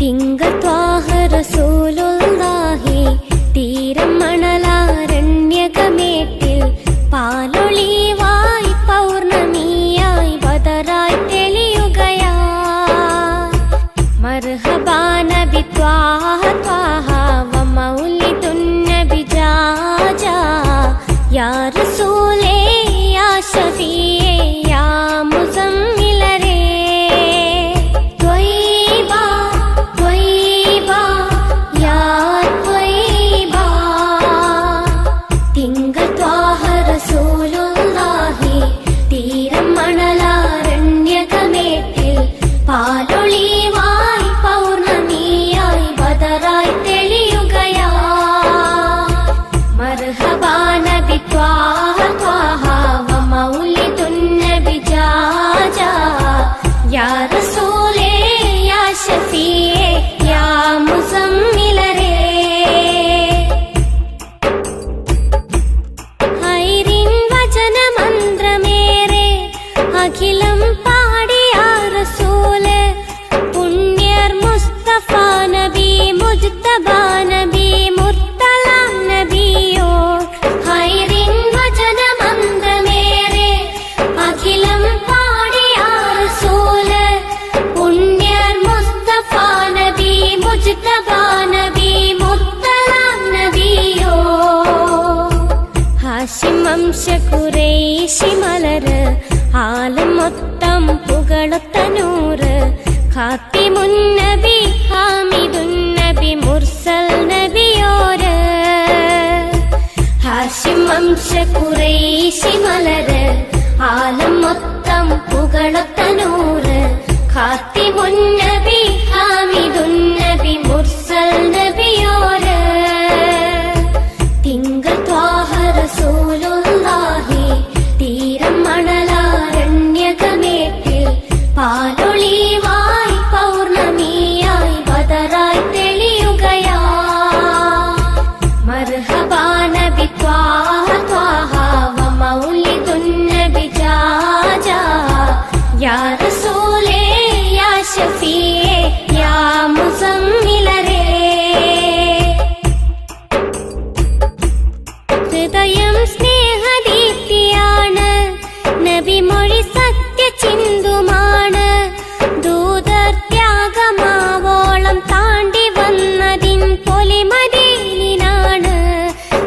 തിങ്കൾ ത്വാഹ റസൂലുള്ളാഹി തീരം മണലാരണ്യകമേട്ടിൽ പാലൊളിവായി പൗർണമിയായി ബദറായി തെളിയുകയാ. മർഹബാ നബി ത്വാഹ ത്വാഹ വ മൗലിദുൻ നബി ജാജാ യാ റസൂലേ യാ ശഫീഅ യാ മുസമ്മിലരേ. ത്വയ്യിബാ ത്വയ്യിബാ യാ ത്വയ്യിബാ തിങ്കൾ ത്വാഹ റസൂലുള്ളാഹി തീരം മണലാരണ്യകമേട്ടിൽ പാലൊളിവായി പൗർണമിയായി ബദറായി തെളിയുകയാ. മർഹബാ നബി ത്വാഹ ത്വാഹ വ മൗലിദുൻ നബി ജാജാ യാ റസൂലേ യാ ശഫീഅ യാ മുസമ്മിലരേ. ഹൈറിൻ വചനമന്ത്രമേറെ അഖിലം പാടിയ റസൂല് പുണ്യർ മുസ്തഫ നബി മുജ്തബ നബി മുർത്തല നബിയോ. ഹൈറിൻ വചനമന്ത്രമേറെ അഖിലം പാടിയ റസൂല് പുണ്യർ മുസ്തഫ നബി മുജ്തബ നബി മുർത്തല നബിയോ. ഹാഷിം വംശ ഖുറൈശി മലര് ആലം മൊത്തം പുകളൊത്ത നൂറ് ഖാത്തിമുൻ നബി ഹാമിദുൻ നബി മുർസൽ നബിയോര്. ഹാഷിം വംശ ഖുറൈശി മലര് ആലം മൊത്തം പുകളൊത്ത നൂറ് ഖാത്തിമുൻ നബി ഹാമിദുൻ നബി മുർസൽ നബിയോര്. തിങ്കൾ ത്വാഹ റസൂലുള്ളാഹി തീരം മണലാരണ്യകമേട്ടിൽ പാലൊളിവായി പൗർണമിയായി ബദറായി തെളിയുകയാ. മർഹബാ നബി ത്വാഹ ത്വാഹ വ മൗലിദുൻ നബി ജാജാ യാ റസൂലേ യാ ശഫീഅ യാ മുസമ്മിലരേ. ഹൃദയം സ്നേഹദീപ്തിയാണ് നബി മൊഴി സത്യചിന്തുമാണ്. ദൂതർ ത്യാഗമാവോളം താണ്ടി വന്നതിൻ പൊലിമദീനിനാണ്.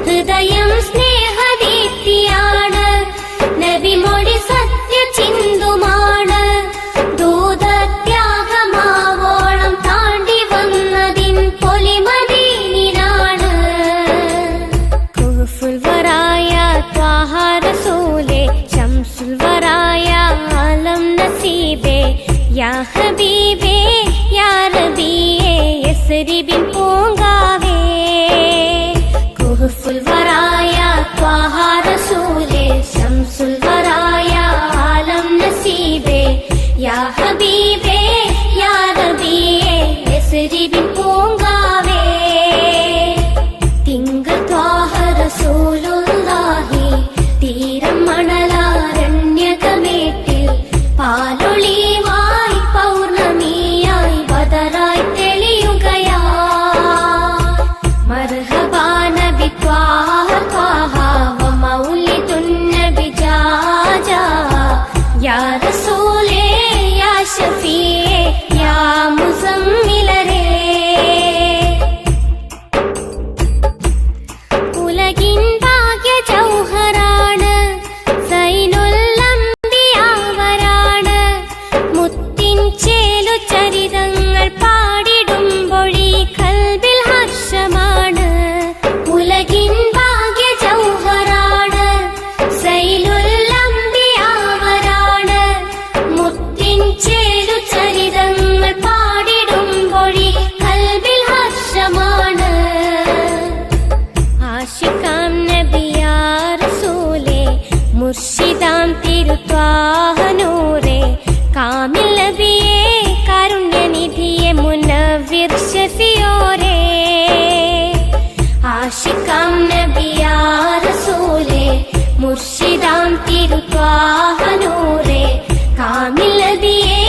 ഹൃദയം സ്നേഹദീപ്തിയാണ് നബി മൊഴി സത്യചിന്തുമാണ്. ദൂതർ ത്യാഗമാവോളം താണ്ടി വന്നതിൻ പൊലിമദീനിനാണ്. കുഹ്ഫുൽ വറായ ത്വാഹ റസൂലേ ശംസുൽ വറായ ആലം നസീബേ യാ ഹബീബേ യാ റബീയേ യസ്രിബിൻ പൂങ്കാവേ. കുഹ്ഫുൽ വറായ ത്വാഹ റസൂലേ ശംസുൽ വറായ ആലം നസീബേ യാ ഹബീബേ യാ റബീയേ യസ്രിബിൻ പൂങ്കാവേ. തിങ്കൾ ത്വാഹ റസൂലുള്ളാഹി തീരം മണലാരണ്യകമേട്ടിൽ പാലൊളിവായി പൗർണമിയായി ബദറായി തെളിയുകയാ. മർഹബാ നബി ത്വാഹ ത്വാഹ വ മൗലിദുൻ നബി ജാജാ യാ റസൂലേ യാ ശഫീഅ യാ മുസമ്മിലരേ. ഉലകിൻ ഭാഗ്യ ജൗഹറാണ് സൈനുൽ അംബിയാവരാണ്. മുത്തിൻ ചേലു ചരിതങ്ങൾ പാടിടുമ്പൊഴി ഖൽബിൽ ഹർഷമാണ്. ഉലകിൻ ഭാഗ്യ ജൗഹറാണ് സൈനുൽ അംബിയാവരാണ്. മുത്തിൻ ചേലു ചരിതങ്ങൾ പാടിടുമ്പൊഴി ഖൽബിൽ ഹർഷമാണ്. ആശിക്കാം നബിയാ റസൂലേ മുർഷിദാം തിരുത്വാഹ നൂറേ കാമിൽ നബിയേ കാരുണ്യനിധിയെ മുനവ്വിർ ഷഫിയോരേ. ആശിക്കാം നബിയാ റസൂലേ മുർഷിദാം തിരുത്വാഹ നൂറേ കാമിൽ നബിയേ